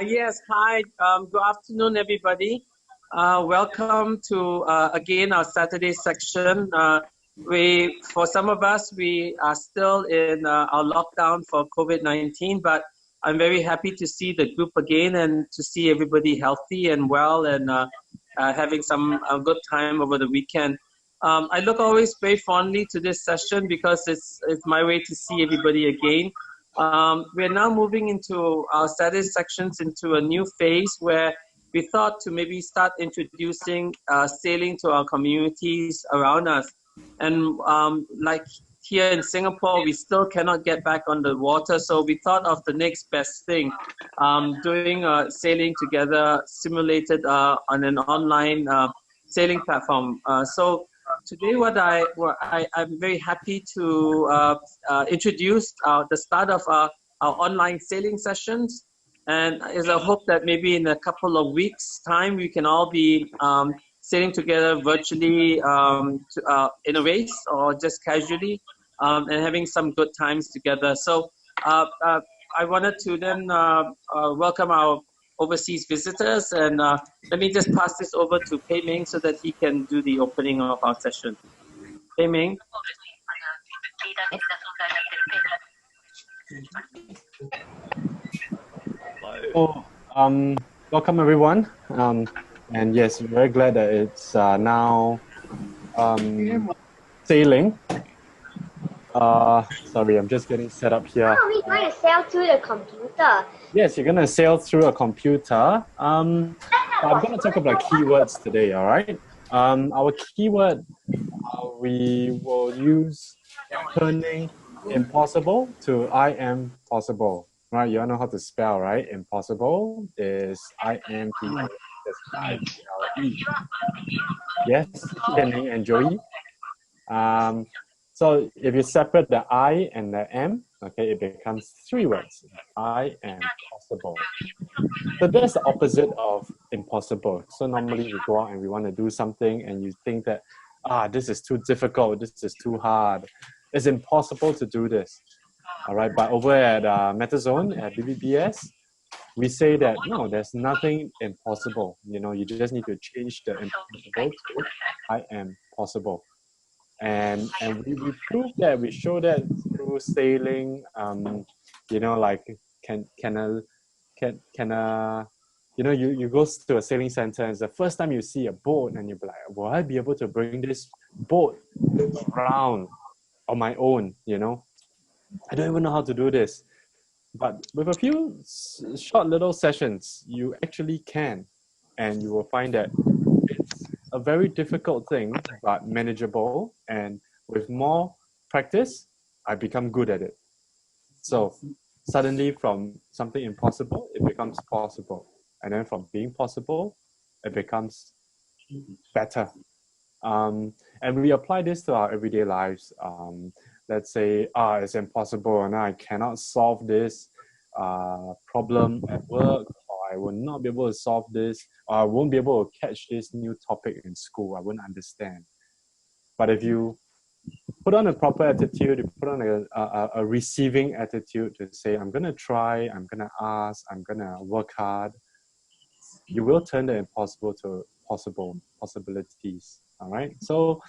Yes, hi. Good afternoon, everybody. Welcome to again our Saturday section. For some of us, we are still in our lockdown for COVID-19, but I'm very happy to see the group again and to see everybody healthy and well and having some good time over the weekend. I look always very fondly to this session because it's my way to see everybody again. We're now moving into our status sections into a new phase where we thought to maybe start introducing sailing to our communities around us. And like here in Singapore, we still cannot get back on the water. So we thought of the next best thing, doing sailing together, simulated on an online sailing platform. So today, I'm very happy to introduce the start of our online sailing sessions, and is a hope that maybe in a couple of weeks' time we can all be sailing together virtually in a race or just casually, and having some good times together. So I wanted to then welcome our overseas visitors, and let me just pass this over to Pei Ming so that he can do the opening of our session. Pei Ming. Oh, welcome everyone. And yes, we're very glad that it's now sailing. Sorry, I'm just getting set up here. How are we going to sail through the computer? Yes, you're going to sail through a computer. I'm going to talk about keywords today, all right? Our keyword, we will use turning impossible to I am possible. Right, you all know how to spell, right? Impossible is I-M-P-O-S-I-B-L-E. Yes, Tianning and Joey. So if you separate the I and the M, okay, it becomes three words. I am possible. So that's the opposite of impossible. So normally we go out and we want to do something and you think that, this is too difficult, this is too hard. It's impossible to do this. All right, but over at Metazone, at BBBS, we say that, no, there's nothing impossible. You know, you just need to change the impossible to I am possible. And we prove that, we show that through sailing, you know, like you go to a sailing center and it's the first time you see a boat and you're like, will I be able to bring this boat around on my own, you know? I don't even know how to do this. But with a few short little sessions, you actually can. And you will find that it's a very difficult thing, but manageable. And with more practice, I become good at it. So suddenly from something impossible, it becomes possible. And then from being possible, it becomes better. And we apply this to our everyday lives. Let's say, it's impossible and I cannot solve this problem at work, or I will not be able to solve this, or I won't be able to catch this new topic in school, I won't understand. But if you put on a proper attitude, you put on a receiving attitude to say, I'm going to try, I'm going to ask, I'm going to work hard, you will turn the impossible to possibilities. All right. So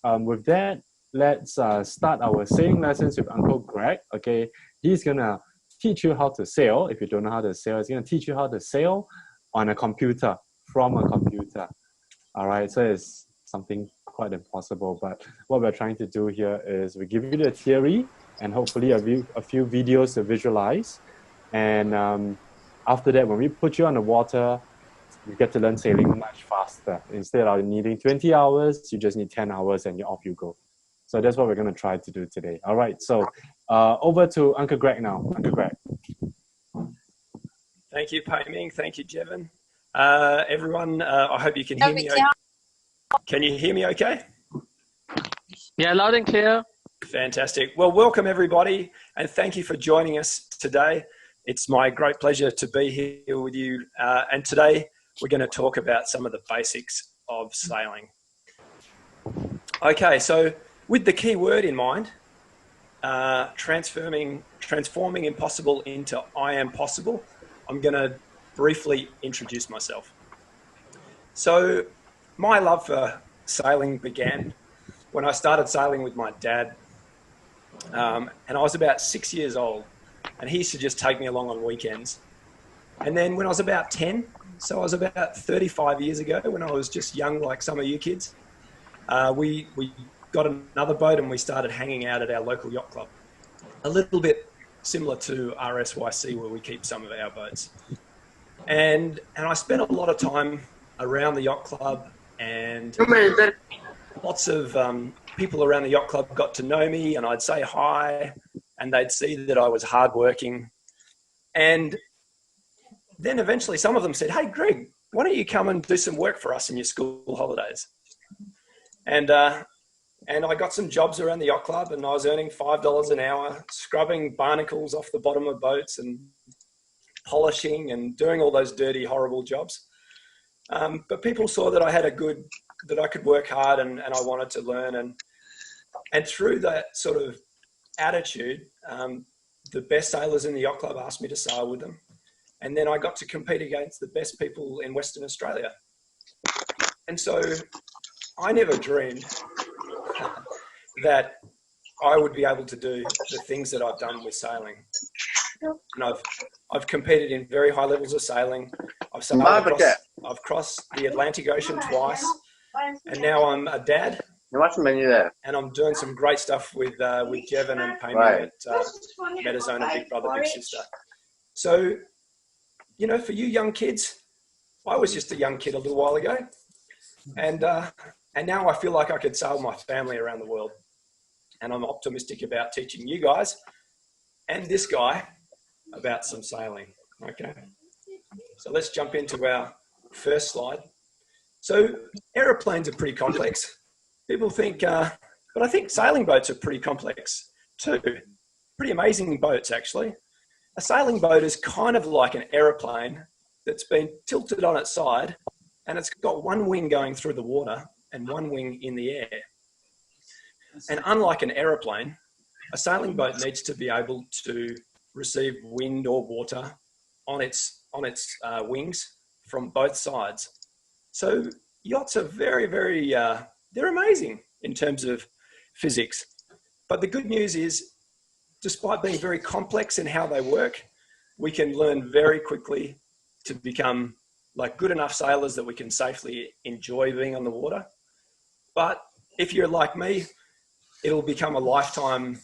with that, let's start our sailing lessons with Uncle Greg. Okay, he's gonna teach you how to sail. If you don't know how to sail, he's gonna teach you how to sail on a computer, from a computer. All right. So it's something quite impossible, but what we're trying to do here is we give you the theory and hopefully a few videos to visualize. And after that, when we put you on the water, you get to learn sailing much faster. Instead of needing 20 hours, you just need 10 hours and you're off you go. So that's what we're going to try to do today. All right, so over to Uncle Greg now. Uncle Greg. Thank you, Pei Ming. Thank you, Jevon. Everyone, I hope you can hear me. Can you hear me okay? Yeah, loud and clear. Fantastic. Well, welcome everybody, and thank you for joining us today. It's my great pleasure to be here with you. And today we're going to talk about some of the basics of sailing. Okay, so with the key word in mind, transforming impossible into I am possible, I'm going to briefly introduce myself. So my love for sailing began when I started sailing with my dad, and I was about 6 years old, and he used to just take me along on weekends. And then when I was about 10, so I was about 35 years ago, when I was just young like some of you kids, we got another boat and we started hanging out at our local yacht club. A little bit similar to RSYC, where we keep some of our boats. And I spent a lot of time around the yacht club, and lots of people around the yacht club got to know me, and I'd say hi, and they'd see that I was hardworking. And then eventually some of them said, "Hey, Greg, why don't you come and do some work for us in your school holidays?" And I got some jobs around the yacht club, and I was earning $5 an hour, scrubbing barnacles off the bottom of boats and polishing and doing all those dirty, horrible jobs. But people saw that I had that I could work hard, and I wanted to learn. And through that sort of attitude, the best sailors in the yacht club asked me to sail with them. And then I got to compete against the best people in Western Australia. And so I never dreamed that I would be able to do the things that I've done with sailing. And I've competed in very high levels of sailing. I've crossed the Atlantic Ocean twice, and now I'm a dad. And I'm doing some great stuff with Jevon and Payne at Metazone, Big Brother, Big Sister. So, you know, for you young kids, I was just a young kid a little while ago, and now I feel like I could sail my family around the world. And I'm optimistic about teaching you guys and this guy about some sailing. Okay, so let's jump into our first slide. So aeroplanes are pretty complex. People think, but I think sailing boats are pretty complex too. Pretty amazing boats, actually. A sailing boat is kind of like an aeroplane that's been tilted on its side, and it's got one wing going through the water and one wing in the air. And unlike an aeroplane, a sailing boat needs to be able to receive wind or water on its wings from both sides. So yachts are very, very, they're amazing in terms of physics. But the good news is, despite being very complex in how they work, we can learn very quickly to become like good enough sailors that we can safely enjoy being on the water. But if you're like me, it'll become a lifetime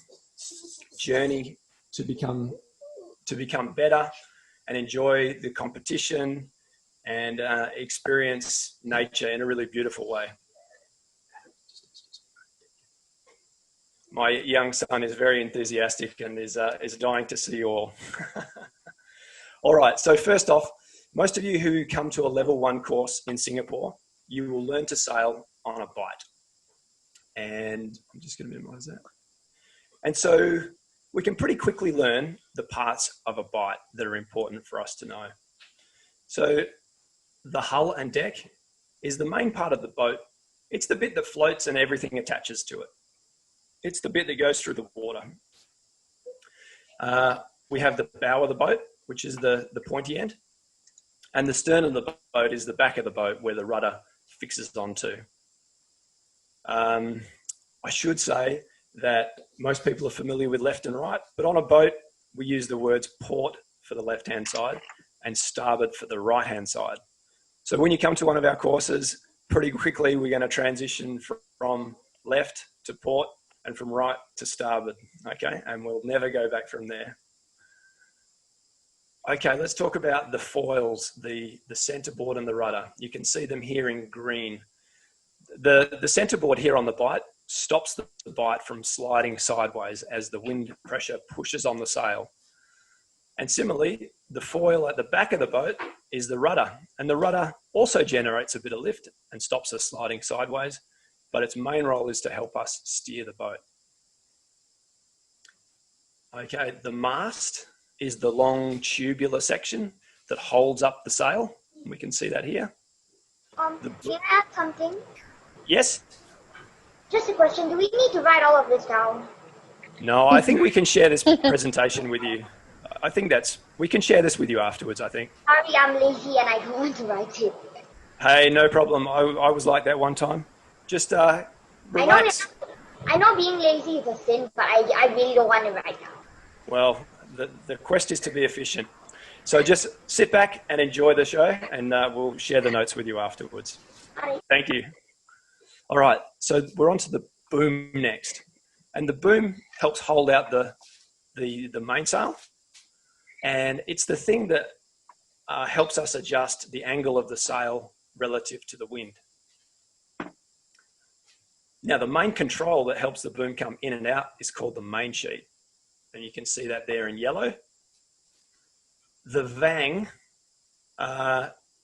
journey to become better and enjoy the competition and experience nature in a really beautiful way. My young son is very enthusiastic and is dying to see you all. All right, so first off, most of you who come to a level 1 course in Singapore, you will learn to sail on a bight. And I'm just going to minimize that. And so we can pretty quickly learn the parts of a bight that are important for us to know. So the hull and deck is the main part of the boat. It's the bit that floats and everything attaches to it. It's the bit that goes through the water. We have the bow of the boat, which is the pointy end. And the stern of the boat is the back of the boat where the rudder fixes onto. I should say that most people are familiar with left and right, but on a boat, we use the words port for the left-hand side and starboard for the right-hand side. So when you come to one of our courses, pretty quickly, we're going to transition from left to port and from right to starboard, okay? And we'll never go back from there. Okay, let's talk about the foils, the centerboard and the rudder. You can see them here in green. The centerboard here on the bight stops the bight from sliding sideways as the wind pressure pushes on the sail. And similarly, the foil at the back of the boat is the rudder. And the rudder also generates a bit of lift and stops us sliding sideways, but its main role is to help us steer the boat. Okay, the mast is the long tubular section that holds up the sail. We can see that here. Can I ask something? Yes? Just a question. Do we need to write all of this down? No, I think we can share this presentation with you. I think that's We can share this with you afterwards, I think. Sorry, I'm lazy and I don't want to write it. Hey, no problem. I was like that one time. Just relax. I know being lazy is a sin, but I really don't want to write now. Well, the quest is to be efficient. So just sit back and enjoy the show, and we'll share the notes with you afterwards. Alright. Thank you. All right, so we're on to the boom next. And the boom helps hold out the mainsail. And it's the thing that helps us adjust the angle of the sail relative to the wind. Now, the main control that helps the boom come in and out is called the main sheet. And you can see that there in yellow. The vang,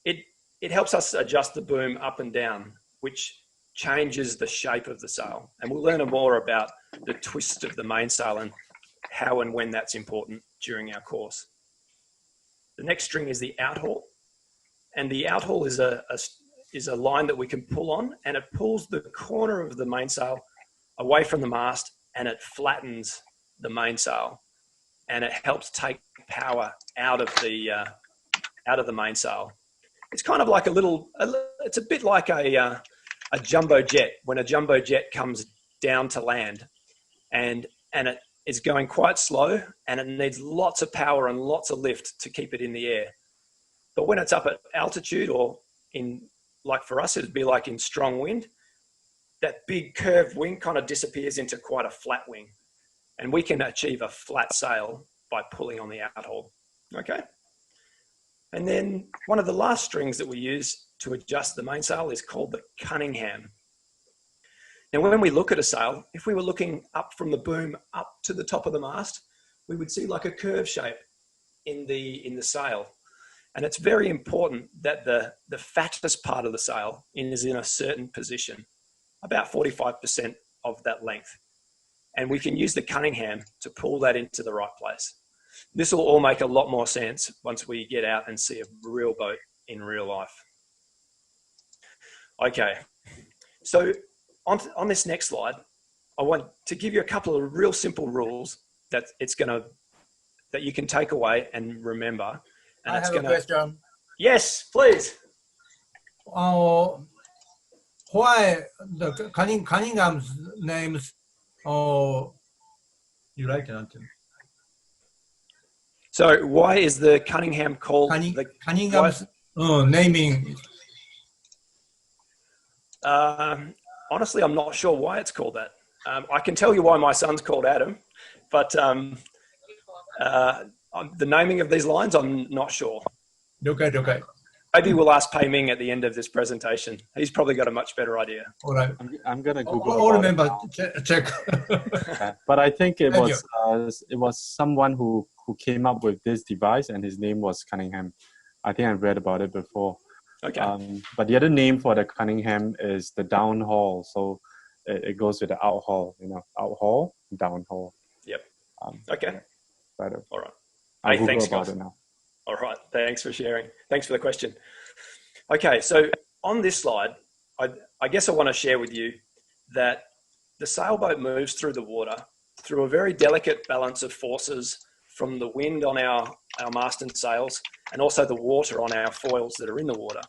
it helps us adjust the boom up and down, which changes the shape of the sail. And we'll learn more about the twist of the mainsail and how and when that's important during our course. The next string is the outhaul. And the outhaul is a line that we can pull on, and it pulls the corner of the mainsail away from the mast, and it flattens the mainsail, and it helps take power out of the mainsail. It's kind of like it's a bit like a jumbo jet. When a jumbo jet comes down to land, and it is going quite slow, and it needs lots of power and lots of lift to keep it in the air. But when it's up at altitude, or like for us, it'd be like in strong wind, that big curved wing kind of disappears into quite a flat wing. And we can achieve a flat sail by pulling on the outhaul. Okay. And then one of the last strings that we use to adjust the mainsail is called the Cunningham. Now, when we look at a sail, if we were looking up from the boom up to the top of the mast, we would see like a curve shape in the sail. And it's very important that the fattest part of the sail is in a certain position, about 45% of that length. And we can use the Cunningham to pull that into the right place. This will all make a lot more sense once we get out and see a real boat in real life. Okay, so on this next slide, I want to give you a couple of real simple rules that you can take away and remember. And I have a question. Yes, please. Why the Cunningham's names? You like that? So why is the Cunningham called Cunningham's naming? Honestly, I'm not sure why it's called that. I can tell you why my son's called Adam, but the naming of these lines, I'm not sure. Okay. Maybe we'll ask Pei Ming at the end of this presentation. He's probably got a much better idea. All right. I'm gonna Google. All remember, check. But I think it was someone who came up with this device, and his name was Cunningham. I think I've read about it before. Okay. But the other name for the Cunningham is the downhaul. So it goes with the outhaul. Outhaul, downhaul. Yep. Okay. Right. All right. I'll Google thanks, about guys. it now. All right. Thanks for sharing. Thanks for the question. Okay. So on this slide, I guess I want to share with you that the sailboat moves through the water through a very delicate balance of forces from the wind on our mast and sails, and also the water on our foils that are in the water.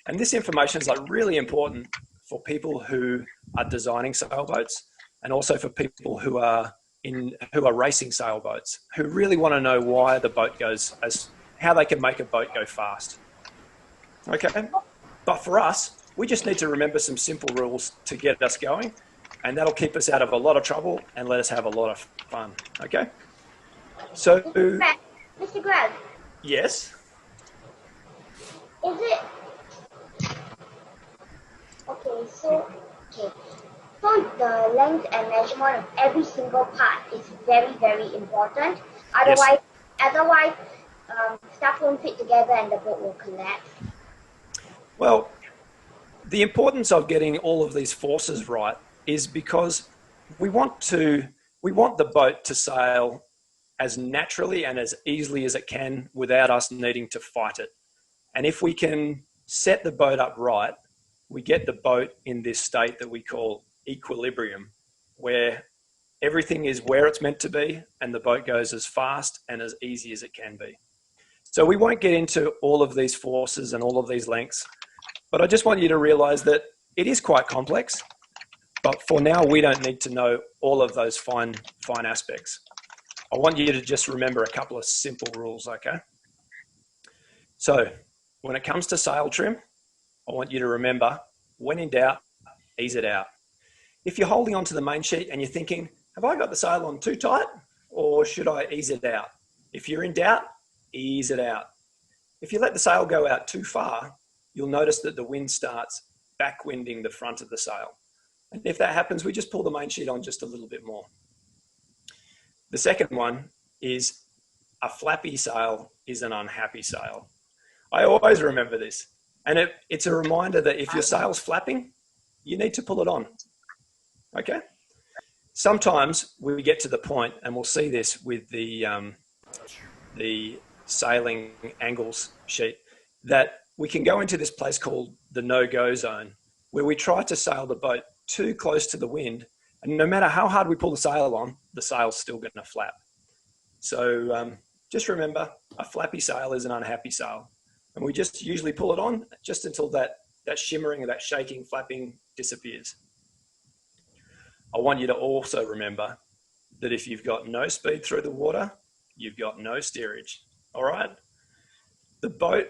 And this information is really important for people who are designing sailboats, and also for people who are racing sailboats, who really want to know why the boat goes, how they can make a boat go fast. Okay, but for us, we just need to remember some simple rules to get us going, and that'll keep us out of a lot of trouble and let us have a lot of fun. Okay, so Mr. Greg. Yes. Is it okay? So the length and measurement of every single part is very, very important. Otherwise, stuff won't fit together and the boat will collapse. Well, the importance of getting all of these forces right is because we want the boat to sail as naturally and as easily as it can without us needing to fight it. And if we can set the boat up right, we get the boat in this state that we call equilibrium, where everything is where it's meant to be, and the boat goes as fast and as easy as it can be. So we won't get into all of these forces and all of these lengths, but I just want you to realize that it is quite complex, but for now, we don't need to know all of those fine aspects. I want you to just remember a couple of simple rules, okay? So when it comes to sail trim, I want you to remember, when in doubt, ease it out. If you're holding onto the main sheet and you're thinking, have I got the sail on too tight, or should I ease it out? If you're in doubt, ease it out. If you let the sail go out too far, you'll notice that the wind starts backwinding the front of the sail. And if that happens, we just pull the main sheet on just a little bit more. The second one is a flappy sail is an unhappy sail. I always remember this. And it's a reminder that if your sail's flapping, you need to pull it on. Okay? Sometimes we get to the point, and we'll see this with the sailing angles sheet, that we can go into this place called the no-go zone, where we try to sail the boat too close to the wind, and no matter how hard we pull the sail on, the sail's still going to flap. So just remember, a flappy sail is an unhappy sail, and we just usually pull it on just until that shimmering, that shaking, flapping disappears. I want you to also remember that if you've got no speed through the water, you've got no steerage. All right? The boat,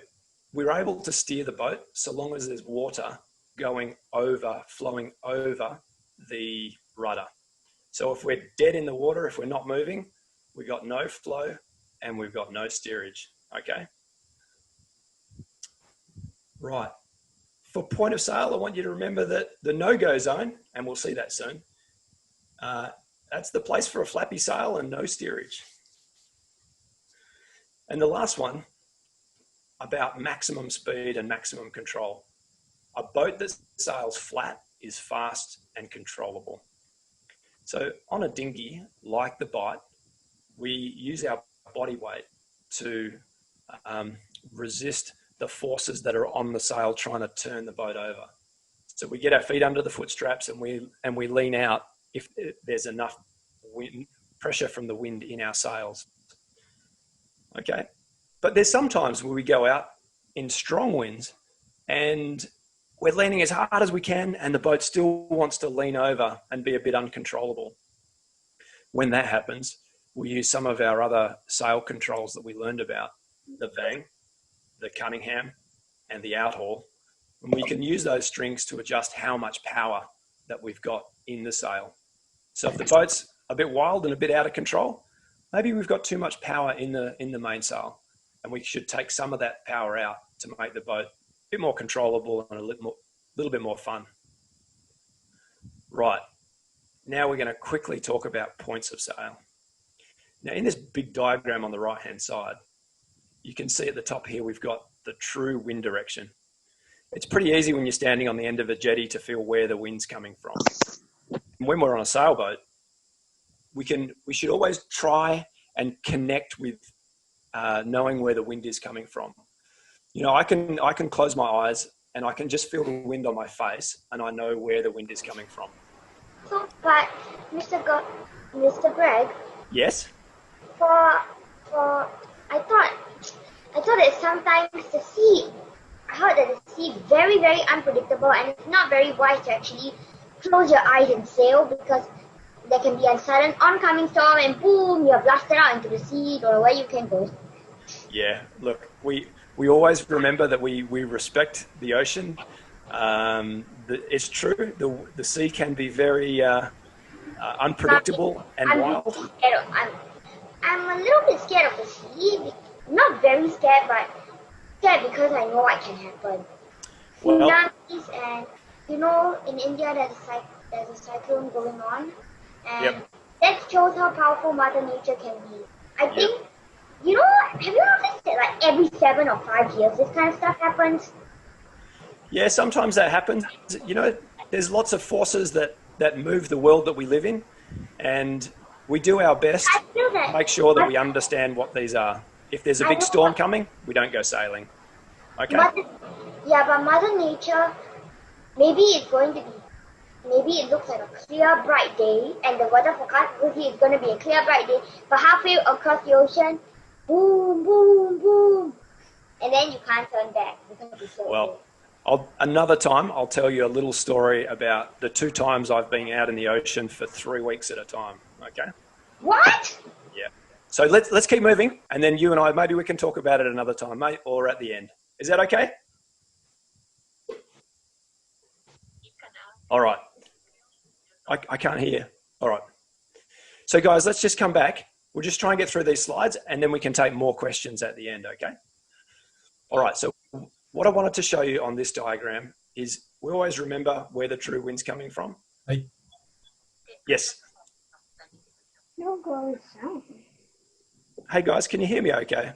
we're able to steer the boat so long as there's water flowing over the rudder. So if we're dead in the water, if we're not moving, we've got no flow and we've got no steerage. Okay? Right. For point of sail, I want you to remember that the no-go zone, and we'll see that soon, that's the place for a flappy sail and no steerage. And the last one, about maximum speed and maximum control. A boat that sails flat is fast and controllable. So on a dinghy, like the Bight, we use our body weight to resist the forces that are on the sail trying to turn the boat over. So we get our feet under the foot straps and we lean out if there's enough pressure from the wind in our sails. Okay, but there's sometimes where we go out in strong winds and we're leaning as hard as we can and the boat still wants to lean over and be a bit uncontrollable. When that happens, we use some of our other sail controls that we learned about, the Vang, the Cunningham, and the outhaul. And we can use those strings to adjust how much power that we've got in the sail. So if the boat's a bit wild and a bit out of control, maybe we've got too much power in the mainsail, and we should take some of that power out to make the boat a bit more controllable and a little bit more fun. Right, now we're going to quickly talk about points of sail. Now in this big diagram on the right-hand side, you can see at the top here, we've got the true wind direction. It's pretty easy when you're standing on the end of a jetty to feel where the wind's coming from. And when we're on a sailboat, we should always try and connect with knowing where the wind is coming from. You know, I can close my eyes and I can just feel the wind on my face and I know where the wind is coming from. So, but Mr. Greg. Yes? I thought that sometimes the sea, I heard that the sea is very, very unpredictable and it's not very wise to actually close your eyes and sail because there can be a sudden oncoming storm and boom, you're blasted out into the sea, don't know where you can go. Yeah, look, we always remember that we respect the ocean. It's true, the sea can be very unpredictable and wild. I'm a little bit scared of the sea. Not very scared, but scared because I know what can happen. Tsunamis and, you know, in India there's a cyclone going on. And that shows how powerful Mother Nature can be. I think, you know, have you noticed that like every 7 or 5 years this kind of stuff happens? Yeah, sometimes that happens. You know, there's lots of forces that move the world that we live in. And we do our best to make sure that we understand what these are. If there's a big storm coming, we don't go sailing. Okay? But Mother Nature, maybe it's going to be maybe it looks like a clear, bright day, and the weather forecast will see it's going to be a clear, bright day, but halfway across the ocean, boom, boom, boom, and then you can't turn back because it's so Well, another time I'll tell you a little story about the 2 times I've been out in the ocean for 3 weeks at a time. Okay. What? Yeah. So let's keep moving, and then you and I, maybe we can talk about it another time, mate, or at the end. Is that okay? All right. I can't hear. All right. So guys, let's just come back. We'll just try and get through these slides, and then we can take more questions at the end, okay? All right. So what I wanted to show you on this diagram is we always remember where the true wind's coming from. Hey. Yes. No go sound. Hey guys, can you hear me okay?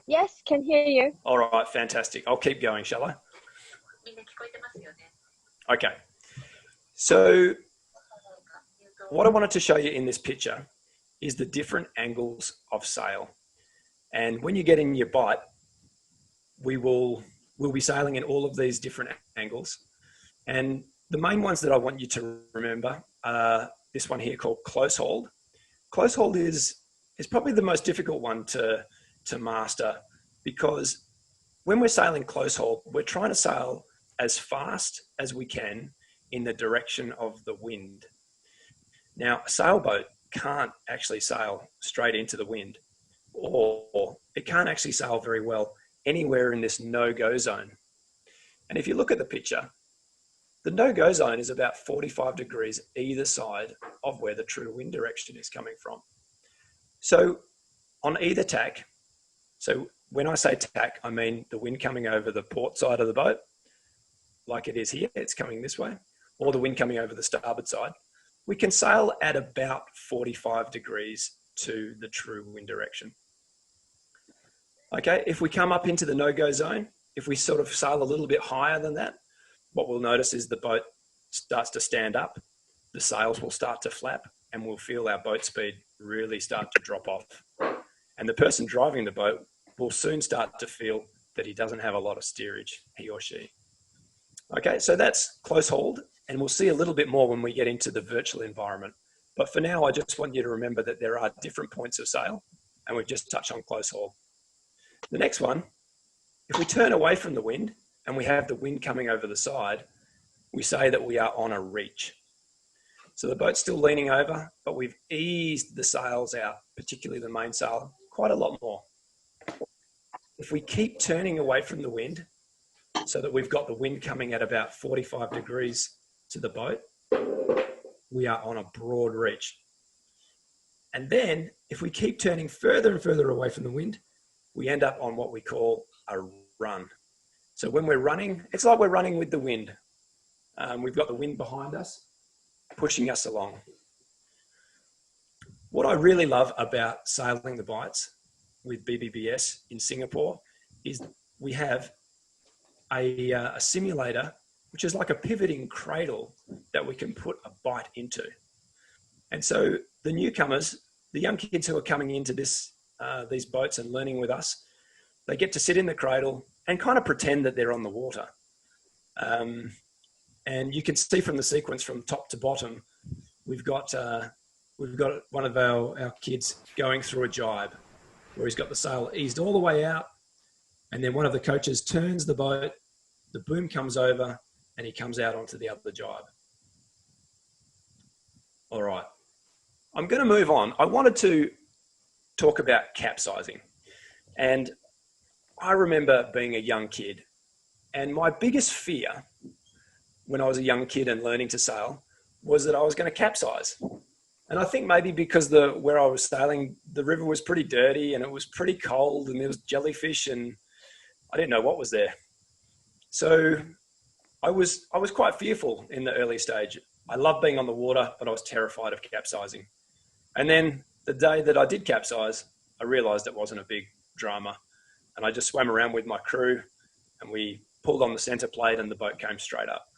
Yes, can hear you. All right, fantastic. I'll keep going, shall I? Okay. So what I wanted to show you in this picture is the different angles of sail. And when you get in your bite, we'll be sailing in all of these different angles. And the main ones that I want you to remember are this one here called close hold. Close hold is probably the most difficult one to master, because when we're sailing close hold, we're trying to sail as fast as we can in the direction of the wind. Now, a sailboat can't actually sail straight into the wind, or it can't actually sail very well anywhere in this no-go zone. And if you look at the picture, the no-go zone is about 45 degrees either side of where the true wind direction is coming from. So on either tack, so when I say tack, I mean the wind coming over the port side of the boat, like it is here, it's coming this way, or the wind coming over the starboard side, we can sail at about 45 degrees to the true wind direction. Okay, if we come up into the no-go zone, if we sort of sail a little bit higher than that, what we'll notice is the boat starts to stand up, the sails will start to flap, and we'll feel our boat speed really start to drop off. And the person driving the boat will soon start to feel that he doesn't have a lot of steerage, he or she. Okay, so that's close hold, and we'll see a little bit more when we get into the virtual environment. But for now, I just want you to remember that there are different points of sail, and we've just touched on close hold. The next one, if we turn away from the wind and we have the wind coming over the side, we say that we are on a reach. So the boat's still leaning over, but we've eased the sails out, particularly the mainsail, quite a lot more. If we keep turning away from the wind so that we've got the wind coming at about 45 degrees to the boat, we are on a broad reach. And then if we keep turning further and further away from the wind, we end up on what we call a run. So when we're running, it's like we're running with the wind. We've got the wind behind us, pushing us along. What I really love about sailing the bights with BBBS in Singapore is we have a simulator, which is like a pivoting cradle that we can put a bight into. And so the newcomers, the young kids who are coming into these boats and learning with us, they get to sit in the cradle and kind of pretend that they're on the water. And you can see from the sequence from top to bottom, we've got one of our kids going through a jibe where he's got the sail eased all the way out, and then one of the coaches turns the boat, the boom comes over, and he comes out onto the other jibe. All right, I'm going to move on. I wanted to talk about capsizing. And I remember being a young kid, and my biggest fear when I was a young kid and learning to sail was that I was going to capsize. And I think maybe because where I was sailing, the river was pretty dirty and it was pretty cold and there was jellyfish and I didn't know what was there. So I was quite fearful in the early stage. I loved being on the water, but I was terrified of capsizing. And then the day that I did capsize, I realized it wasn't a big drama. And I just swam around with my crew and we pulled on the center plate and the boat came straight up.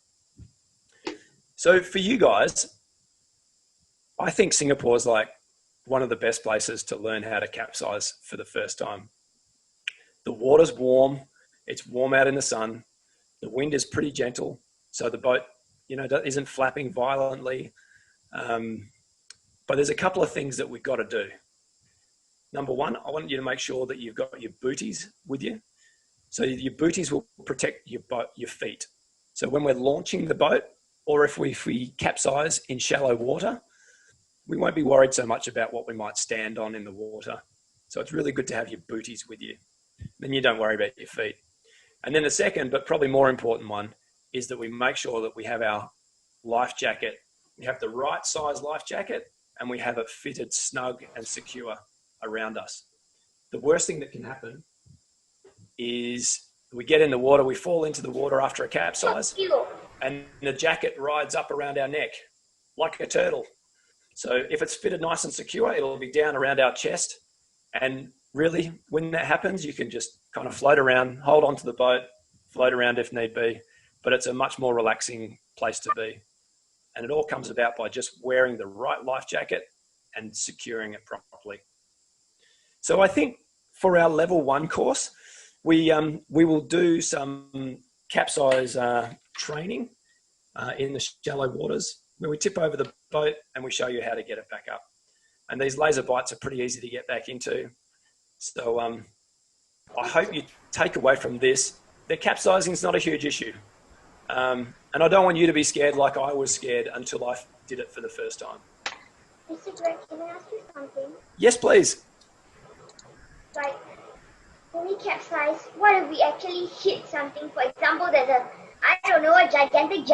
So for you guys, I think Singapore is like one of the best places to learn how to capsize for the first time. The water's warm. It's warm out in the sun. The wind is pretty gentle. so the boat, isn't flapping violently. But there's a couple of things that we've got to do. Number one, I want you to make sure that you've got your booties with you. So your booties will protect your feet. So when we're launching the boat, or if we capsize in shallow water, we won't be worried so much about what we might stand on in the water. So it's really good to have your booties with you. Then you don't worry about your feet. And then the second, but probably more important one, is that we make sure that we have our life jacket. We have the right size life jacket, and we have it fitted snug and secure around us. The worst thing that can happen is we get in the water, we fall into the water after a capsize, and the jacket rides up around our neck like a turtle. So if it's fitted nice and secure, it'll be down around our chest. And really, when that happens, you can just kind of float around, hold onto the boat, float around if need be. But it's a much more relaxing place to be. And it all comes about by just wearing the right life jacket and securing it properly. So I think for our level 1 course, we will do some capsize training in the shallow waters where we tip over the boat and we show you how to get it back up. And these laser bites are pretty easy to get back into. So I hope you take away from this that capsizing is not a huge issue. And I don't want you to be scared like I was scared until I did it for the first time. Mr. Greg, can I ask you something? Yes, please. Like, when we capsize, what if we actually hit something? For example, there's a gigantic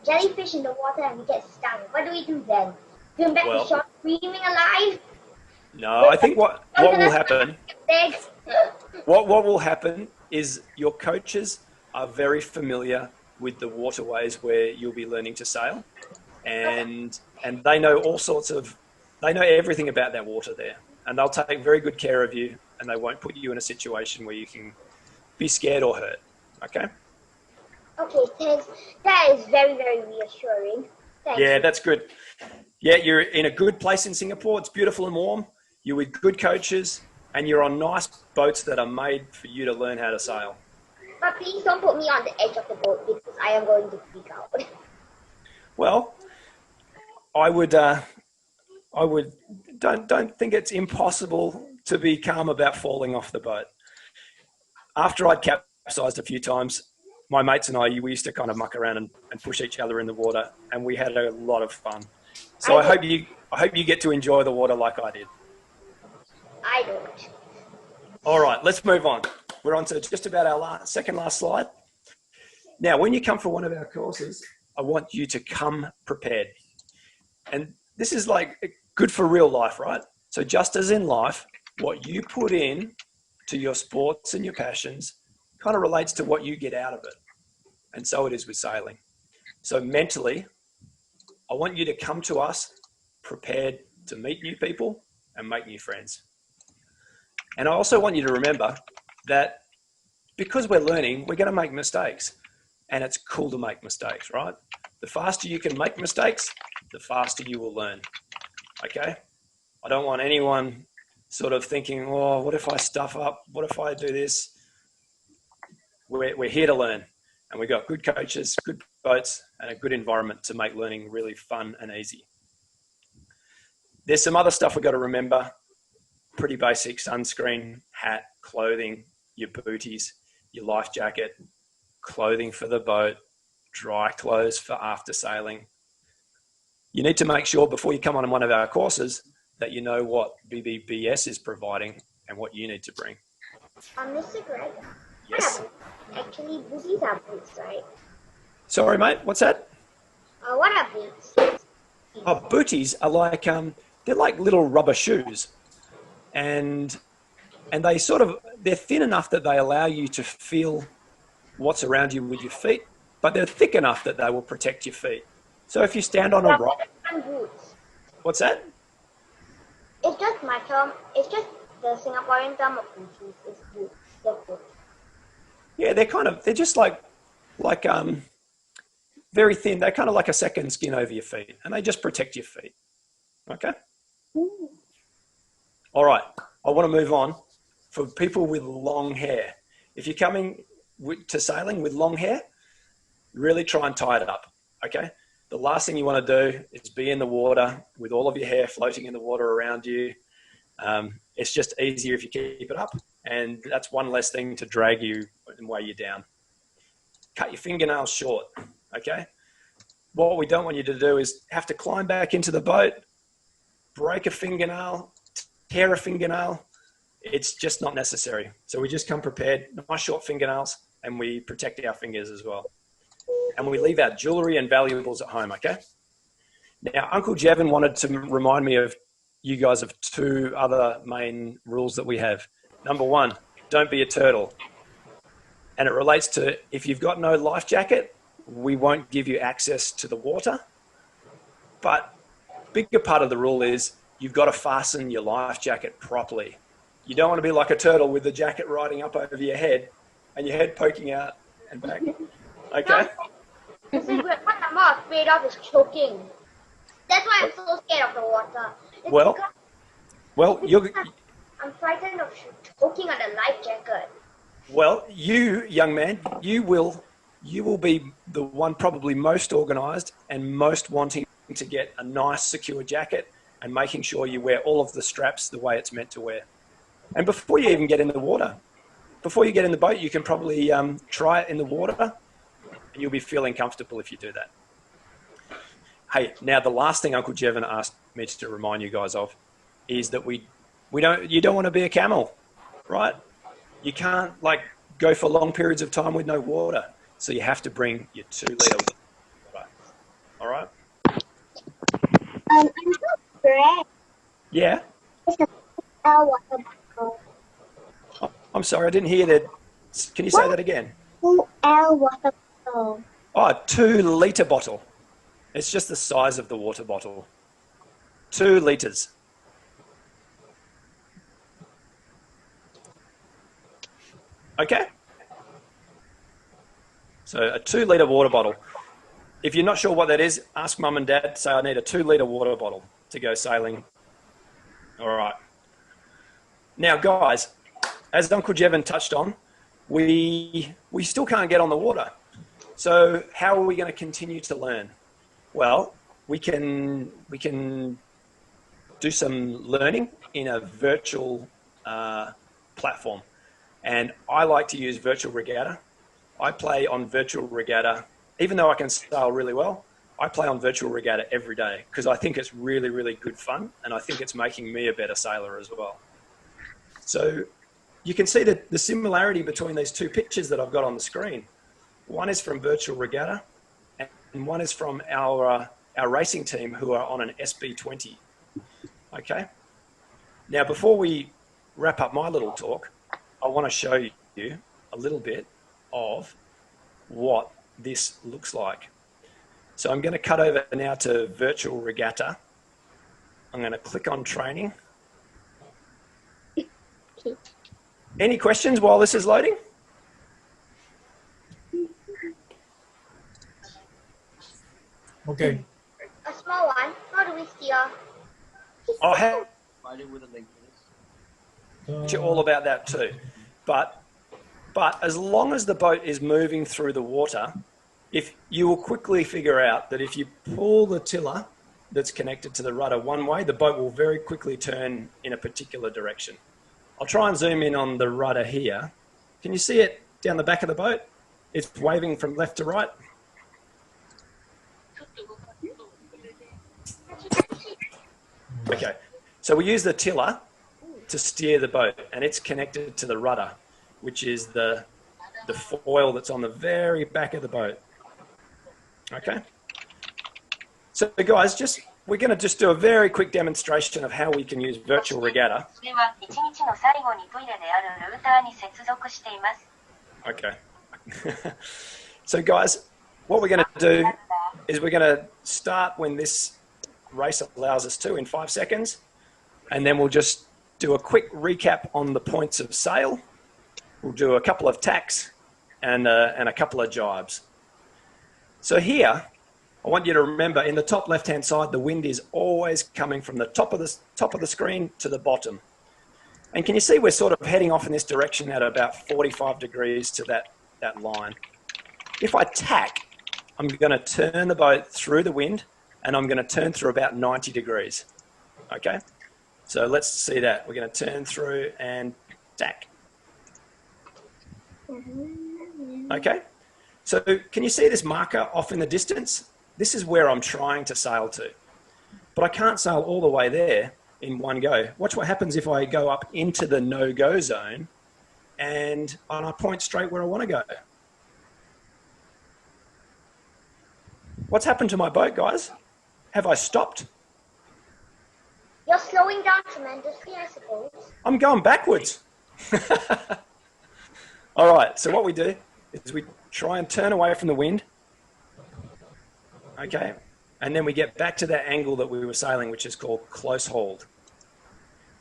jellyfish in the water and we get stung. What do we do then? Swim back to shore screaming alive? No, I think what will happen... What will happen is your coaches are very familiar with the waterways where you'll be learning to sail, and they know they know everything about that water there, and they'll take very good care of you, and they won't put you in a situation where you can be scared or hurt. Okay? Okay, thanks. That is very, very reassuring. Thank you. That's good. Yeah, you're in a good place in Singapore. It's beautiful and warm. You're with good coaches, and you're on nice boats that are made for you to learn how to sail. But please don't put me on the edge of the boat because I am going to freak out. Well, I would don't think it's impossible to be calm about falling off the boat. After I'd capsized a few times, my mates and I, we used to kind of muck around and push each other in the water, and we had a lot of fun. So I hope you get to enjoy the water like I did. I don't. All right, let's move on. We're on to just about our second last slide. Now, when you come for one of our courses, I want you to come prepared. And this is like good for real life, right? So just as in life, what you put in to your sports and your passions kind of relates to what you get out of it. And so it is with sailing. So mentally, I want you to come to us prepared to meet new people and make new friends. And I also want you to remember that because we're learning, we're going to make mistakes, and it's cool to make mistakes, right? The faster you can make mistakes, the faster you will learn. Okay? I don't want anyone sort of thinking, oh, what if I stuff up? What if I do this? We're here to learn, and we've got good coaches, good boats, and a good environment to make learning really fun and easy. There's some other stuff we've got to remember. Pretty basic: sunscreen, hat, clothing, your booties, your life jacket, clothing for the boat, dry clothes for after sailing. You need to make sure before you come on one of our courses that you know what BBBS is providing and what you need to bring. Mr. Greg? Yes? Actually, booties are boots, right? Sorry, mate, what's that? What are boots? Oh, booties are like, they're like little rubber shoes. And they're thin enough that they allow you to feel what's around you with your feet, but they're thick enough that they will protect your feet. So if you stand on a rock... Boots. What's that? It's just my term. It's just the Singaporean term of booties. It's boots. They're boots. Yeah, they're just like very thin. They're kind of like a second skin over your feet, and they just protect your feet. Okay? Ooh. All right, I want to move on. For people with long hair, if you're coming to sailing with long hair, really try and tie it up, okay? The last thing you want to do is be in the water with all of your hair floating in the water around you. It's just easier if you keep it up, and that's one less thing to drag you and weigh you down. Cut your fingernails short, okay? What we don't want you to do is have to climb back into the boat, break a fingernail, tear a fingernail. It's just not necessary. So we just come prepared, nice short fingernails, and we protect our fingers as well. And we leave our jewelry and valuables at home, okay? Now, Uncle Jevon wanted to remind me of you guys of two other main rules that we have. Number one, don't be a turtle. And it relates to if you've got no life jacket, we won't give you access to the water. But bigger part of the rule is you've got to fasten your life jacket properly. You don't want to be like a turtle with the jacket riding up over your head and your head poking out and back. Okay? This is what I'm more afraid of is choking. That's why I'm so scared of the water. I'm frightened of choking on the life jacket. Well, you, young man, you will be the one probably most organised and most wanting to get a nice secure jacket and making sure you wear all of the straps the way it's meant to wear. And before you even get in the water, before you get in the boat, you can probably try it in the water and you'll be feeling comfortable if you do that. Hey, now the last thing Uncle Jevon asked me to remind you guys of is that you don't want to be a camel, right? You can't go for long periods of time with no water. So you have to bring your 2-litre water. All right? I'm not afraid. Yeah? It's a water bottle. Oh, I'm sorry, I didn't hear that. Can you say that again? 2L water bottle. Oh, 2-litre bottle. It's just the size of the water bottle. 2 litres. Okay? So a 2-litre water bottle. If you're not sure what that is, ask Mum and Dad. Say, I need a 2-litre water bottle to go sailing. All right. Now, guys, as Uncle Jevon touched on, we still can't get on the water. So how are we going to continue to learn? Well, we can do some learning in a virtual platform. And I like to use Virtual Regatta. I play on Virtual Regatta, even though I can sail really well, I play on Virtual Regatta every day because I think it's really, really good fun. And I think it's making me a better sailor as well. So you can see the similarity between these two pictures that I've got on the screen. One is from Virtual Regatta and one is from our racing team who are on an SB20. Okay. Now, before we wrap up my little talk, I want to show you a little bit of what this looks like. So I'm going to cut over now to Virtual Regatta. I'm going to click on training. Any questions while this is loading? Okay. A small one. How do we steer? I'll have you all about that too. But as long as the boat is moving through the water, if you will quickly figure out that if you pull the tiller that's connected to the rudder one way, the boat will very quickly turn in a particular direction. I'll try and zoom in on the rudder here. Can you see it down the back of the boat? It's waving from left to right. Okay, so we use the tiller to steer the boat, and it's connected to the rudder, which is the foil that's on the very back of the boat. Okay, so guys, we're going to just do a very quick demonstration of how we can use Virtual Regatta. Okay. So guys, what we're going to do is we're going to start when this race allows us to in 5 seconds, and then we'll just do a quick recap on the points of sail. We'll do a couple of tacks and a couple of jibes. So here, I want you to remember in the top left-hand side, the wind is always coming from the top of the screen to the bottom. And can you see we're sort of heading off in this direction at about 45 degrees to that line. If I tack, I'm going to turn the boat through the wind, and I'm going to turn through about 90 degrees. Okay? So let's see that. We're going to turn through and tack. Okay? So can you see this marker off in the distance? This is where I'm trying to sail to. But I can't sail all the way there in one go. Watch what happens if I go up into the no-go zone and I point straight where I want to go. What's happened to my boat, guys? Have I stopped? You're slowing down tremendously, I suppose. I'm going backwards. All right, so what we do is we try and turn away from the wind. Okay, and then we get back to that angle that we were sailing, which is called close hauled.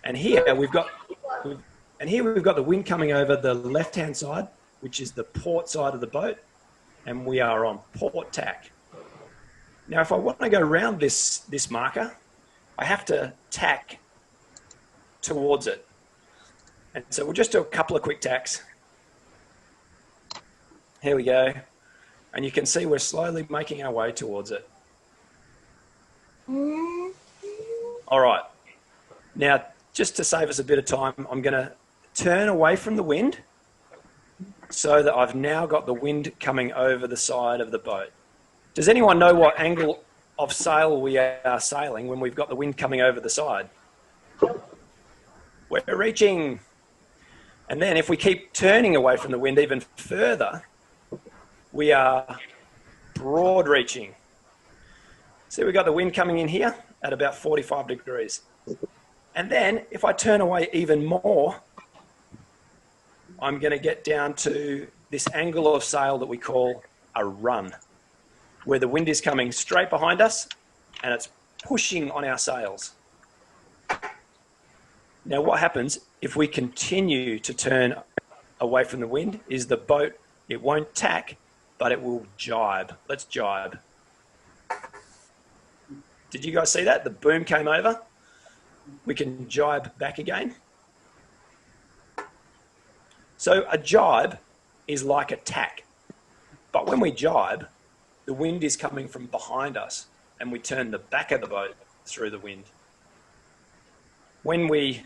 And here we've got the wind coming over the left-hand side, which is the port side of the boat, and we are on port tack. Now, if I want to go around this marker, I have to tack towards it. And so we'll just do a couple of quick tacks. Here we go. And you can see we're slowly making our way towards it. All right. Now, just to save us a bit of time, I'm going to turn away from the wind so that I've now got the wind coming over the side of the boat. Does anyone know what angle of sail we are sailing when we've got the wind coming over the side? We're reaching. And then if we keep turning away from the wind even further, we are broad reaching. See, we've got the wind coming in here at about 45 degrees. And then if I turn away even more, I'm going to get down to this angle of sail that we call a run, where the wind is coming straight behind us and it's pushing on our sails. Now what happens if we continue to turn away from the wind is the boat, it won't tack, but it will jibe. Let's jibe. Did you guys see that? The boom came over. We can jibe back again. So a jibe is like a tack. But when we jibe, the wind is coming from behind us and we turn the back of the boat through the wind. When we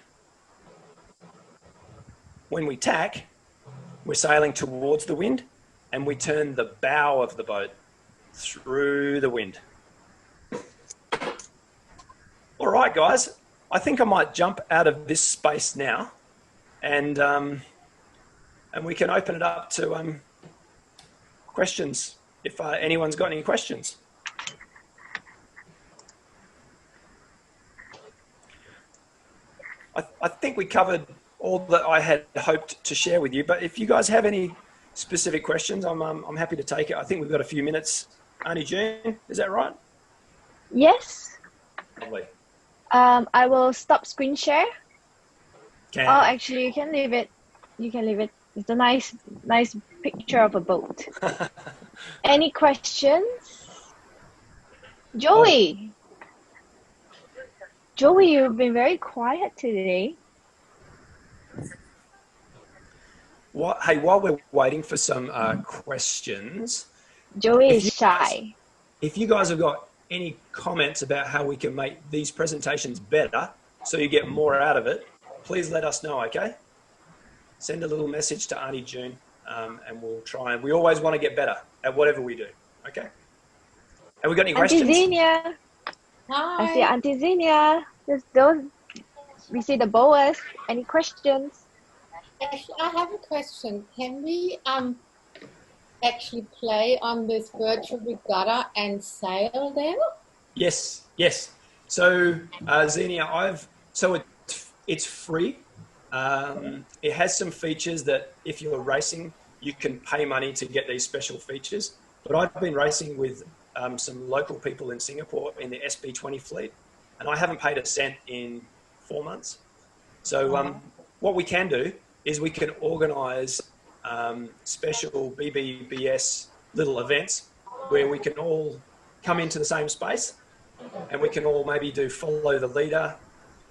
tack, we're sailing towards the wind and we turn the bow of the boat through the wind. All right, guys, I think I might jump out of this space now and we can open it up to questions if anyone's got any questions. I think we covered all that I had hoped to share with you, but if you guys have any specific questions, I'm happy to take it. I think we've got a few minutes. Auntie June, is that right? Yes. Lovely. I will stop screen share. Can. Oh, actually, you can leave it. You can leave it. It's a nice picture of a boat. Any questions? Joey. Joey, you've been very quiet today. Hey, while we're waiting for some questions, Joey is shy. if you guys have got any comments about how we can make these presentations better so you get more out of it, please let us know, okay? Send a little message to Auntie June and we'll try. And we always want to get better at whatever we do, okay? Have we got any questions? Auntie Xenia. Hi. I see Auntie Xenia. We see the boas. Any questions? Actually, I have a question. Can we actually play on this virtual regatta and sail there? Yes. So Xenia, it's free. It has some features that if you're racing, you can pay money to get these special features. But I've been racing with some local people in Singapore in the SB20 fleet, and I haven't paid a cent in 4 months. So what we can do is we can organise special BBBS little events where we can all come into the same space and we can all maybe do follow the leader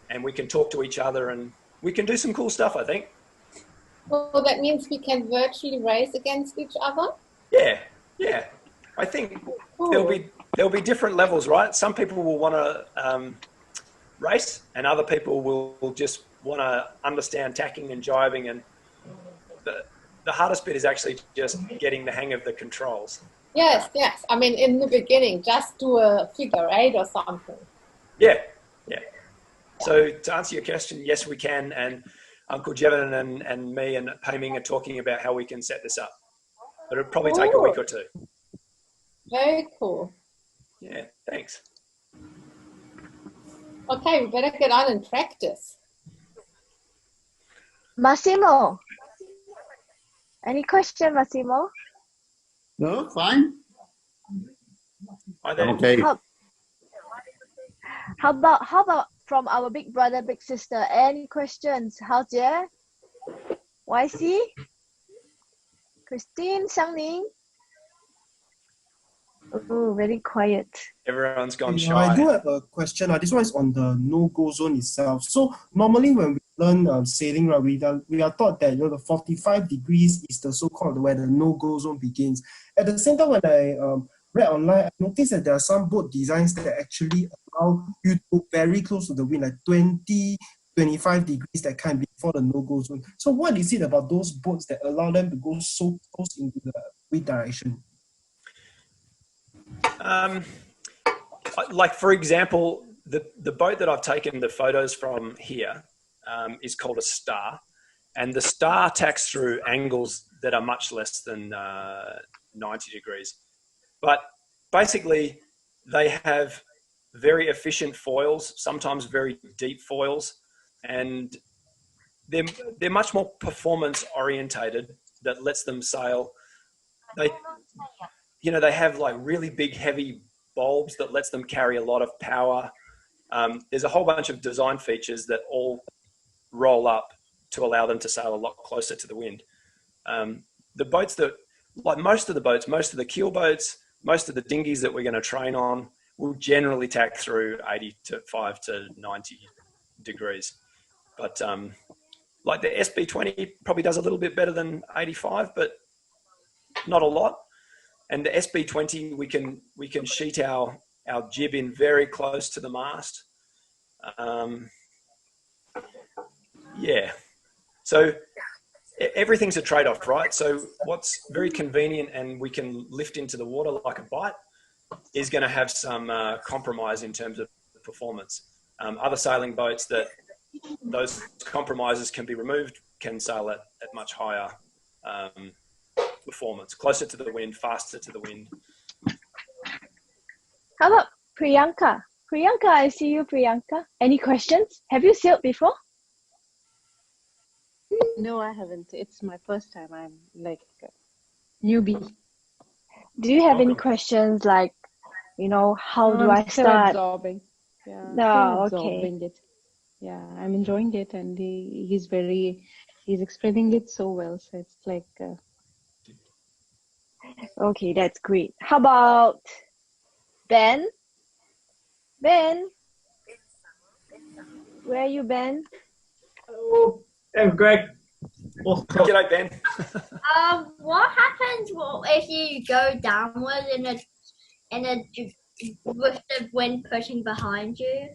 and we can talk to each other and we can do some cool stuff, I think. Well, that means we can virtually race against each other? Yeah. I think there'll be different levels, right? Some people will want to race, and other people will just want to understand tacking and jibing. And the hardest bit is actually just getting the hang of the controls. Yes, yes. I mean, in the beginning, just do a figure eight or something. Yeah, yeah. So to answer your question, yes, we can. And Uncle Jevon and me and Pei-Ming are talking about how we can set this up. But it'll probably take a week or two. Very cool. Yeah, thanks. Okay, we better get on and practice. Massimo. Any question, Massimo? No, fine. Hi there. Okay. How about from our big brother, big sister? Any questions? Hao Jie? YC? Christine? Xiangning? Oh, very quiet. Everyone's gone shy. I do have a question. This one is on the no-go zone itself. So normally when we learn sailing, right, we are taught that the 45 degrees is the so-called where the no-go zone begins. At the same time, when I read online, I noticed that there are some boat designs that actually allow you to go very close to the wind, like 20, 25 degrees that can be before the no-go zone. So what is it about those boats that allow them to go so close into the wind direction? Like, for example, the boat that I've taken the photos from here is called a star, and the star tacks through angles that are much less than 90 degrees. But basically, they have very efficient foils, sometimes very deep foils, and they're much more performance orientated. That lets them sail. They have like really big, heavy bulbs that lets them carry a lot of power. There's a whole bunch of design features that all roll up to allow them to sail a lot closer to the wind. The boats that, like most of the boats, most of the keel boats, most of the dinghies that we're going to train on will generally tack through 85 to 90 degrees. But like the SB20 probably does a little bit better than 85, but not a lot. And the SB20, we can sheet our jib in very close to the mast. Yeah. So everything's a trade-off, right? So what's very convenient and we can lift into the water like a bite is going to have some compromise in terms of performance. Other sailing boats that those compromises can be removed can sail at much higher performance, closer to the wind, faster to the wind. How about Priyanka? Priyanka, I see you, Priyanka. Any questions? Have you sailed before? No, I haven't. It's my first time. I'm like a newbie. Do you have any questions like, how do I still start? Absorbing. Yeah, No, still okay. absorbing it. Yeah, I'm enjoying it, and he's explaining it so well. So it's like. Okay, that's great. How about Ben? Ben? Where are you, Ben? Hello. Hey, Greg. G'day, Ben. What happens if you go downward with the wind pushing behind you?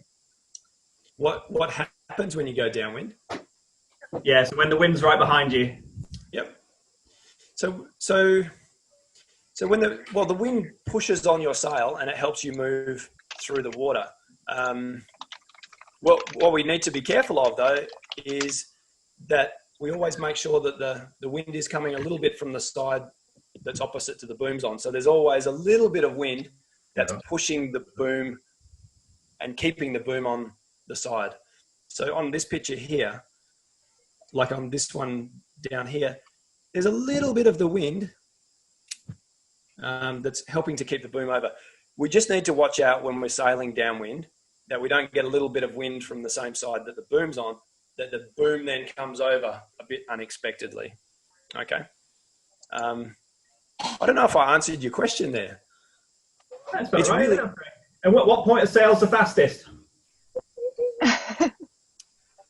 What happens when you go downwind? Yeah, so when the wind's right behind you. Yep. So when the wind pushes on your sail and it helps you move through the water. What we need to be careful of though is that we always make sure that the wind is coming a little bit from the side that's opposite to the boom's on. So there's always a little bit of wind that's pushing the boom and keeping the boom on the side. So on this picture here, like on this one down here, there's a little bit of the wind that's helping to keep the boom over. We just need to watch out when we're sailing downwind that we don't get a little bit of wind from the same side that the boom's on, that the boom then comes over a bit unexpectedly. Okay. I don't know if I answered your question there. That's about right. Really... And what point of sail's the fastest?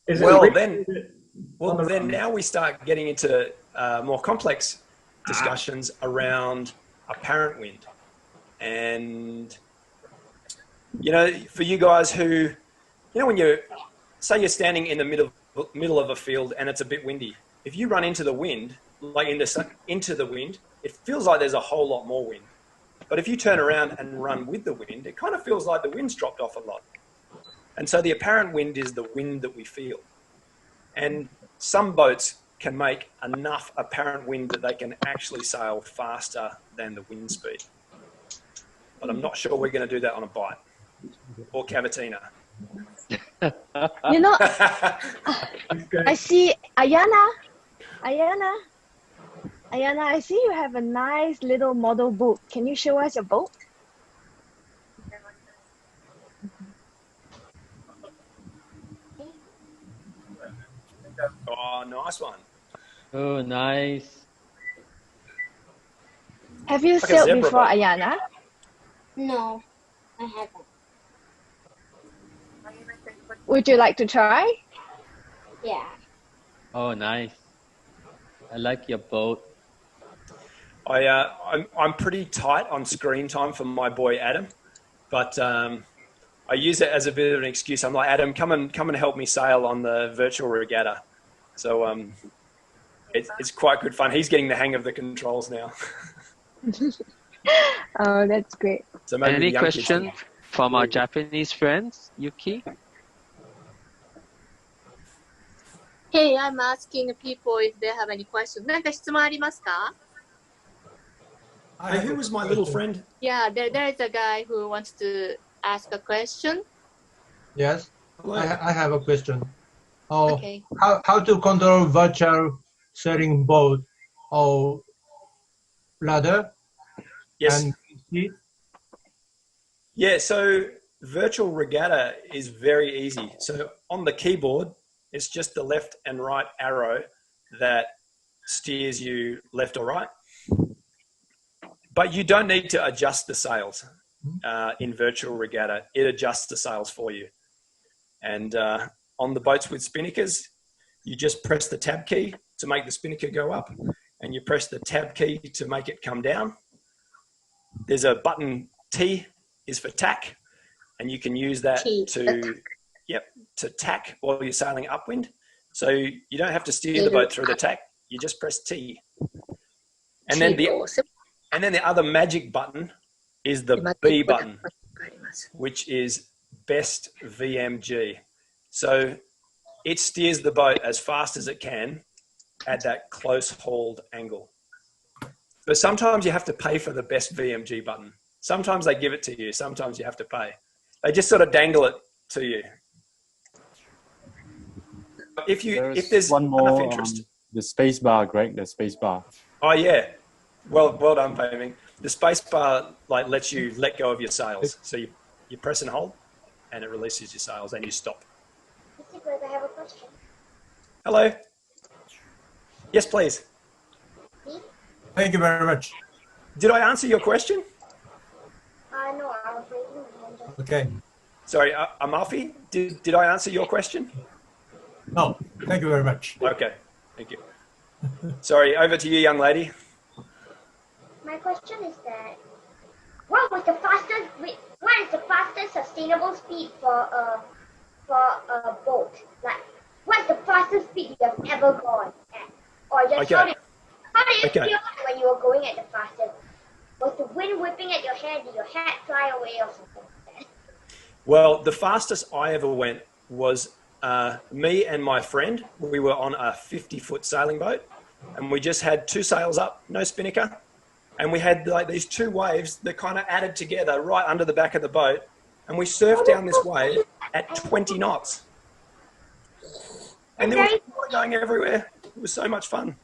Then now we start getting into more complex discussions around apparent wind. And, you know, for you guys who, you know, when you're standing in the middle of a field and it's a bit windy, if you run into the wind, like into the wind, it feels like there's a whole lot more wind. But if you turn around and run with the wind, it kind of feels like the wind's dropped off a lot. And so the apparent wind is the wind that we feel. And some boats can make enough apparent wind that they can actually sail faster than the wind speed. But I'm not sure we're going to do that on a bite or cavatina. You know, I see Ayana, I see you have a nice little model boat. Can you show us your boat? Oh, nice one. Oh, nice. Have you Like a sailed zebra before, boat. Ayana? No, I haven't. Would you like to try? Yeah. Oh, nice. I like your boat. I'm pretty tight on screen time for my boy Adam, but I use it as a bit of an excuse. I'm like, Adam, come and help me sail on the virtual regatta. So it's quite good fun. He's getting the hang of the controls now. Oh, that's great. So maybe the Any young kids questions from our Japanese friends, Yuki? Hey, I'm asking people if they have any questions. なんか質問ありますか? Hey, who was my little friend? Yeah, there is a guy who wants to ask a question. Yes, I have a question. Oh, Okay. how to control virtual sailing boat or ladder? Yes. And Yeah, so virtual regatta is very easy. So on the keyboard, it's just the left and right arrow that steers you left or right. But you don't need to adjust the sails in virtual regatta. It adjusts the sails for you. And on the boats with spinnakers, you just press the tab key to make the spinnaker go up, and you press the tab key to make it come down. There's a button, T is for tack, and you can use that to tack while you're sailing upwind. So you don't have to steer the boat through the tack. You just press T. And then the other magic button is the B button, which is best VMG. So it steers the boat as fast as it can at that close hauled angle. But sometimes you have to pay for the best VMG button. Sometimes they give it to you. Sometimes you have to pay. They just sort of dangle it to you. If there's one more, enough interest. the space bar, Greg, the space bar. Oh yeah, well done, Paving. The space bar lets you let go of your sails. So you press and hold, and it releases your sails, and you stop. Mr. Greg, I have a question. Hello. Yes, please. Thank you very much. Did I answer your question? No, I was raising my hand just. Okay. Sorry, Amalfi, did I answer your question? No, thank you very much. Okay, thank you. Sorry, over to you, young lady. My question is that what is the fastest sustainable speed for a boat? Like, what's the fastest speed you have ever gone at? Or just how did you feel when you were going at the fastest? Was the wind whipping at your head? Did your hat fly away or something like that? Well, the fastest I ever went was me and my friend. We were on a 50-foot sailing boat, and we just had two sails up, no spinnaker. And we had these two waves that kind of added together right under the back of the boat. And we surfed down this wave at 20 knots. And there was water going everywhere. It was so much fun.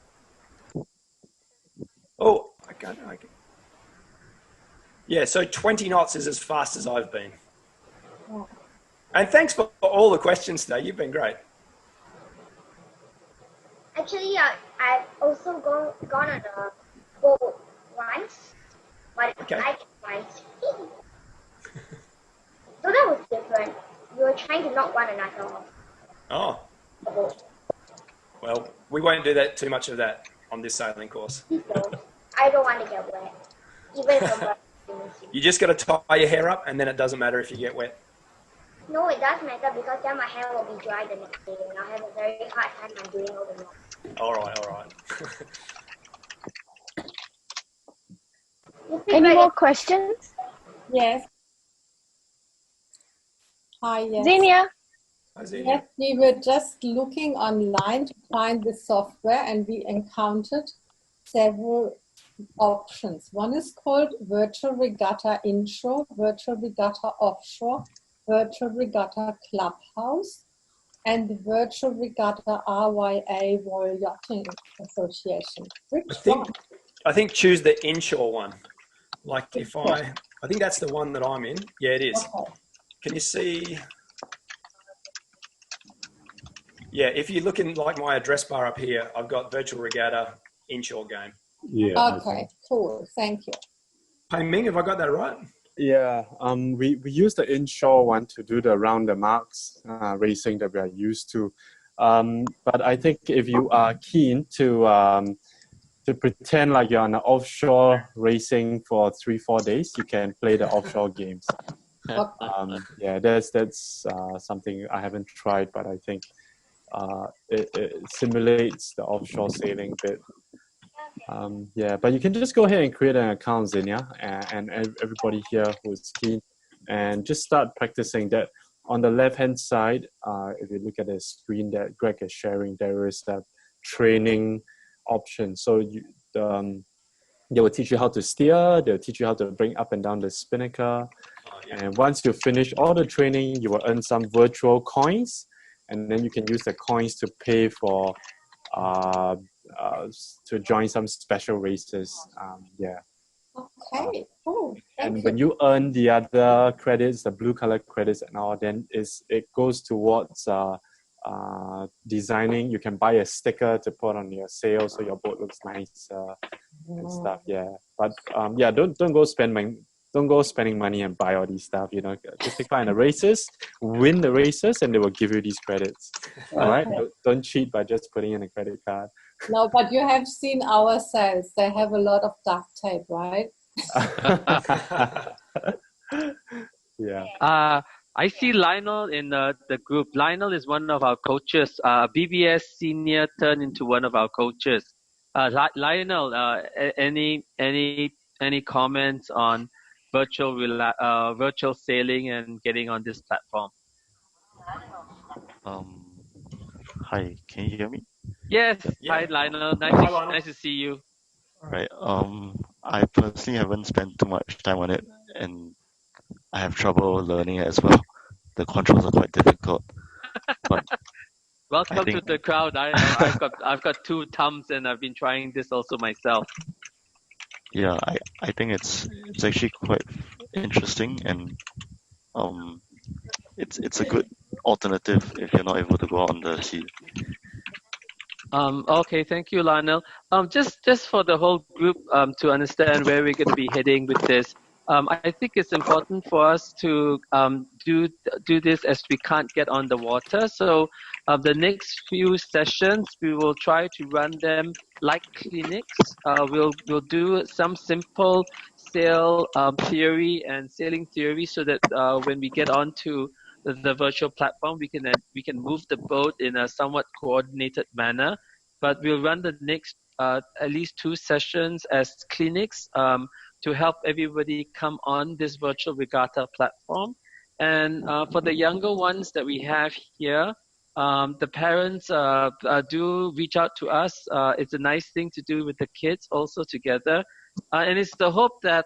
Oh, I can't. Yeah, so 20 knots is as fast as I've been. And thanks for all the questions today. You've been great. Actually, I've also gone on a boat once, but I can once. So that was different. We were trying to knock one another off. Oh. Well, we won't do that too much of that on this sailing course. I don't want to get wet, even if I'm see. You just got to tie your hair up, and then it doesn't matter if you get wet. No, it does matter because then my hair will be dry the next day and I'll have a very hard time undoing all the knots. All right. Any more questions? Yes. Hi, yes. Xenia? Yes, we were just looking online to find the software and we encountered several options. One is called Virtual Regatta Intro, Virtual Regatta Offshore, Virtual Regatta Clubhouse, and the Virtual Regatta RYA Royal Yachting Association. I think choose the inshore one. Like if I think that's the one that I'm in. Yeah, it is. Okay. Can you see? Yeah, if you look in like my address bar up here, I've got Virtual Regatta Inshore game. Yeah. Okay, cool. Thank you. Hey Ming, have I got that right? Yeah, we use the inshore one to do the round the marks racing that we are used to. But I think if you are keen to pretend like you're on an offshore racing for 3-4 days, you can play the offshore games. Yeah, that's something I haven't tried, but I think it simulates the offshore sailing bit. Yeah, but you can just go ahead and create an account, Xenia, and everybody here who's keen, and just start practicing that. On the left-hand side, if you look at the screen that Greg is sharing, there is a training option. So they will teach you how to steer, they'll teach you how to bring up and down the spinnaker. And once you finish all the training, you will earn some virtual coins, and then you can use the coins to pay for to join some special races. Yeah. Okay, cool. And when you earn the other credits, the blue color credits and all, then it goes towards designing. You can buy a sticker to put on your sail so your boat looks nice and stuff. Yeah, but yeah, don't go spending money and buy all these stuff. Just take part in the races, win the races, and they will give you these credits. All right, don't cheat by just putting in a credit card. No, but you have seen our sales. They have a lot of duct tape, right? Yeah. I see Lionel in the group. Lionel is one of our coaches. BBS senior turned into one of our coaches. Lionel, any comments on virtual sailing and getting on this platform? Hi, can you hear me? Yes. Yeah. Hi, Lionel. Nice to see you. Right. I personally haven't spent too much time on it, and I have trouble learning it as well. The controls are quite difficult. But welcome to the crowd. I've got 2 thumbs, and I've been trying this also myself. Yeah, I think it's actually quite interesting, and it's a good alternative if you're not able to go out on the sea. Okay, thank you, Lionel. Just for the whole group to understand where we're going to be heading with this, I think it's important for us to do this as we can't get on the water. So the next few sessions, we will try to run them like clinics. We'll do some simple sail theory and sailing theory so that when we get onto the virtual platform, we can move the boat in a somewhat coordinated manner. But we'll run the next at least 2 sessions as clinics to help everybody come on this virtual regatta platform. And for the younger ones that we have here, the parents do reach out to us. It's a nice thing to do with the kids also together. And it's the hope that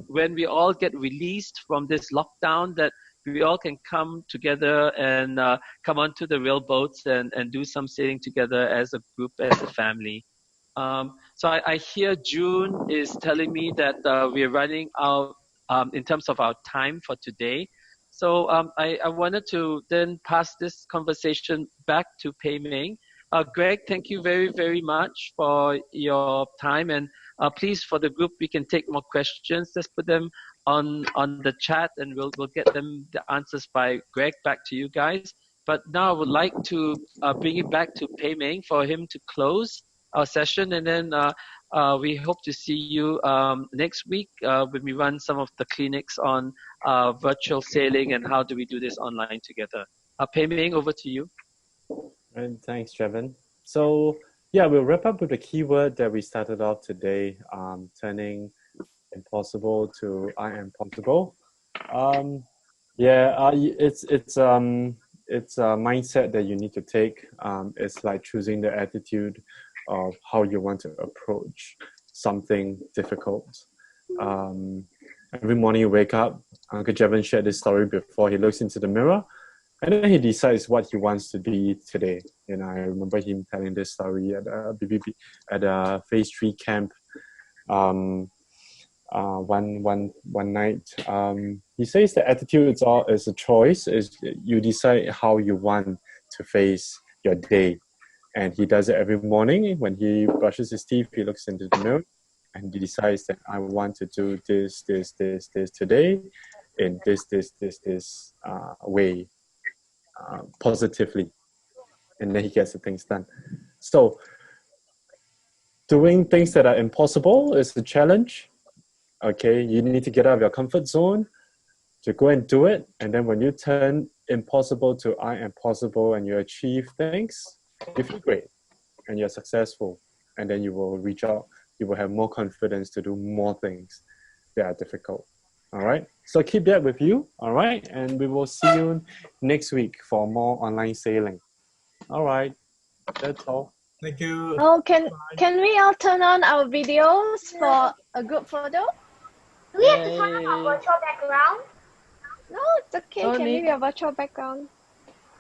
when we all get released from this lockdown, that we all can come together and come onto the real boats and do some sailing together as a group, as a family. So I hear June is telling me that we're running out in terms of our time for today. So I wanted to then pass this conversation back to Pei Ming. Greg, thank you very, very much for your time. And please, for the group, we can take more questions. Just put them on the chat, and we'll get them the answers by Greg. Back to you guys. But now I would like to bring it back to Pei Ming for him to close our session, and then We hope to see you next week when we run some of the clinics on virtual sailing and how do we do this online together. Pei Ming, over to you. And thanks, Trevin. So yeah, we'll wrap up with the keyword that we started off today, turning impossible to I am possible. It's a mindset that you need to take. It's like choosing the attitude of how you want to approach something difficult. Every morning you wake up, Uncle Jevon shared this story before. He looks into the mirror and then he decides what he wants to be today. You know, I remember him telling this story at a phase 3 camp. One night, he says the attitude is a choice. Is you decide how you want to face your day, and he does it every morning. When he brushes his teeth, he looks into the mirror, and he decides that I want to do this today, in this way, positively, and then he gets the things done. So, doing things that are impossible is the challenge. Okay, you need to get out of your comfort zone to go and do it. And then when you turn impossible to I am possible and you achieve things, you feel great and you're successful. And then you will reach out, you will have more confidence to do more things that are difficult. All right, so keep that with you. All right, and we will see you next week for more online sailing. All right, that's all. Thank you. Oh, can we all turn on our videos for a group photo? Do we have to turn on our virtual background? No, it's okay. Can leave your virtual background.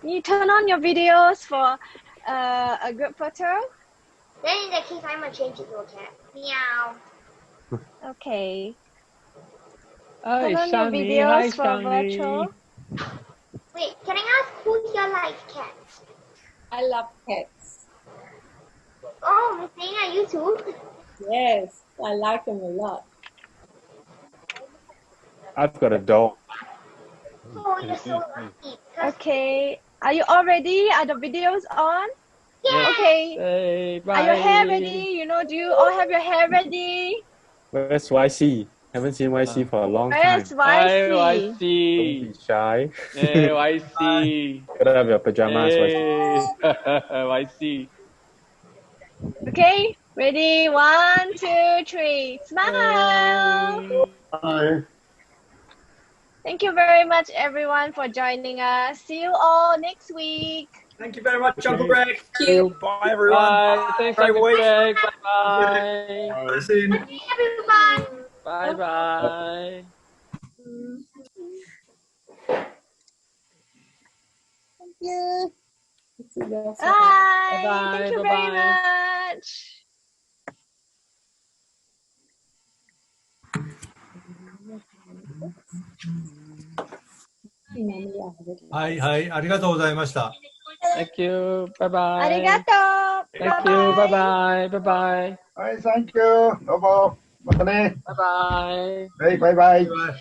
You turn on your videos for a group photo? Then in that case, I'm going to change it to a cat. Meow. Okay. Hi, Turn on your Shani. videos Hi, for Shani. virtual. Wait, can I ask who here likes cats? I love cats. Oh, Miss Nina, you too? Yes, I like them a lot. I've got a dog. Oh, you're so lucky. Okay. Are you all ready? Are the videos on? Yeah. Okay. Say bye. Are your hair ready? Do you all have your hair ready? Where's YC? Haven't seen YC for a long time. Where's YC? Don't be shy. Hey, YC. Gotta have your pajamas, Hey. YC. YC. Okay, ready? 1, 2, 3. Smile. Hi. Thank you very much, everyone, for joining us. See you all next week. Thank you very much, Uncle Greg. Thank you. Bye, everyone. Bye. Thanks, Great Uncle week. Greg. Bye-bye. See you soon. Bye, everyone. Bye-bye. Thank you. Bye. Bye-bye. Thank you Bye-bye. very much.はい、ありがとうございました。Thank you. Bye-bye. ありがとう。 Thank you. Bye-bye. Bye-bye. はい、サンキュー。どうも。またね。Bye-bye. はい、バイバイ。バイバイ